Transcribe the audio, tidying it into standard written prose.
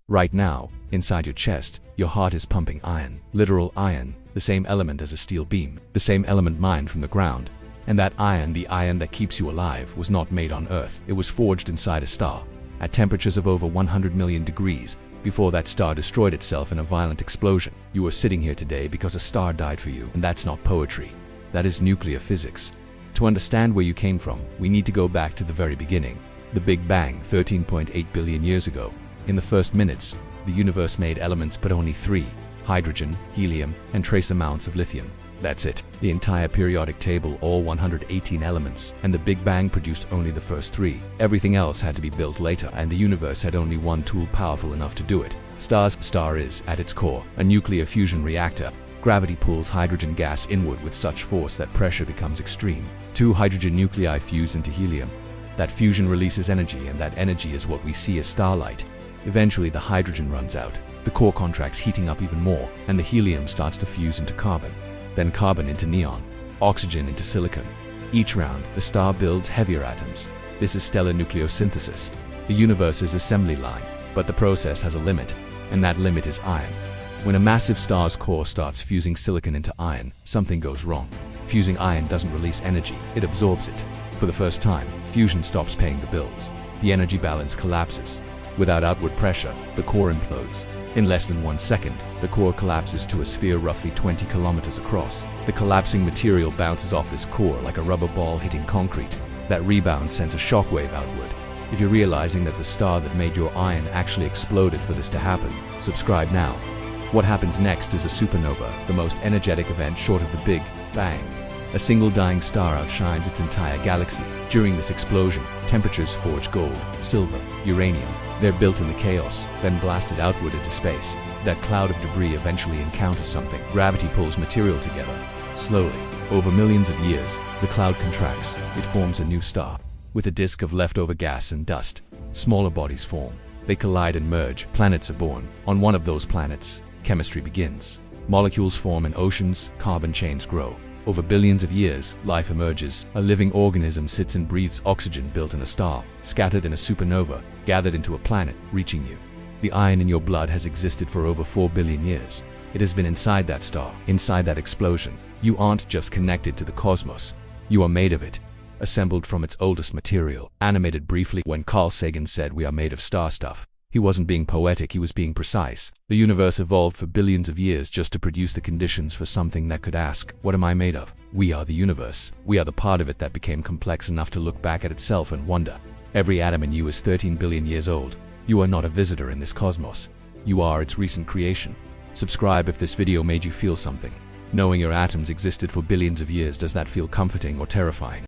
Right now, inside your chest, your heart is pumping iron. Literal iron, the same element as a steel beam, the same element mined from the ground. And that iron, the iron that keeps you alive, was not made on Earth. It was forged inside a star, at temperatures of over 100 million degrees, before that star destroyed itself in a violent explosion. You are sitting here today because a star died for you, and that's not poetry. That is nuclear physics. To understand where you came from, we need to go back to the very beginning. The Big Bang, 13.8 billion years ago. In the first minutes, the universe made elements but only three: hydrogen, helium, and trace amounts of lithium. That's it. The entire periodic table, all 118 elements, and the Big Bang produced only the first three. Everything else had to be built later, and the universe had only one tool powerful enough to do it. Star is, at its core, a nuclear fusion reactor. Gravity pulls hydrogen gas inward with such force that pressure becomes extreme. Two hydrogen nuclei fuse into helium. That fusion releases energy, and that energy is what we see as starlight. Eventually, the hydrogen runs out. The core contracts, heating up even more, and the helium starts to fuse into carbon. Then carbon into neon, oxygen into silicon. Each round, the star builds heavier atoms. This is stellar nucleosynthesis, the universe's assembly line. But the process has a limit, and that limit is iron. When a massive star's core starts fusing silicon into iron, something goes wrong. Fusing iron doesn't release energy, it absorbs it. For the first time, fusion stops paying the bills. The energy balance collapses. Without outward pressure, the core implodes. In less than 1 second, the core collapses to a sphere roughly 20 kilometers across. The collapsing material bounces off this core like a rubber ball hitting concrete. That rebound sends a shockwave outward. If you're realizing that the star that made your iron actually exploded for this to happen, subscribe now. What happens next is a supernova, the most energetic event short of the Big Bang. A single dying star outshines its entire galaxy. During this explosion, temperatures forge gold, silver, uranium. They're built in the chaos, then blasted outward into space. That cloud of debris eventually encounters something. Gravity pulls material together. Slowly, over millions of years, the cloud contracts. It forms a new star. With a disk of leftover gas and dust, smaller bodies form. They collide and merge. Planets are born. On one of those planets, chemistry begins. Molecules form in oceans, carbon chains grow. Over billions of years, life emerges. A living organism sits and breathes oxygen built in a star, scattered in a supernova, gathered into a planet, reaching you. The iron in your blood has existed for over 4 billion years. It has been inside that star, inside that explosion. You aren't just connected to the cosmos. You are made of it, assembled from its oldest material. Animated briefly when Carl Sagan said we are made of star stuff. He wasn't being poetic, he was being precise. The universe evolved for billions of years just to produce the conditions for something that could ask, what am I made of? We are the universe. We are the part of it that became complex enough to look back at itself and wonder. Every atom in you is 13 billion years old. You are not a visitor in this cosmos. You are its recent creation. Subscribe if this video made you feel something. Knowing your atoms existed for billions of years, does that feel comforting or terrifying?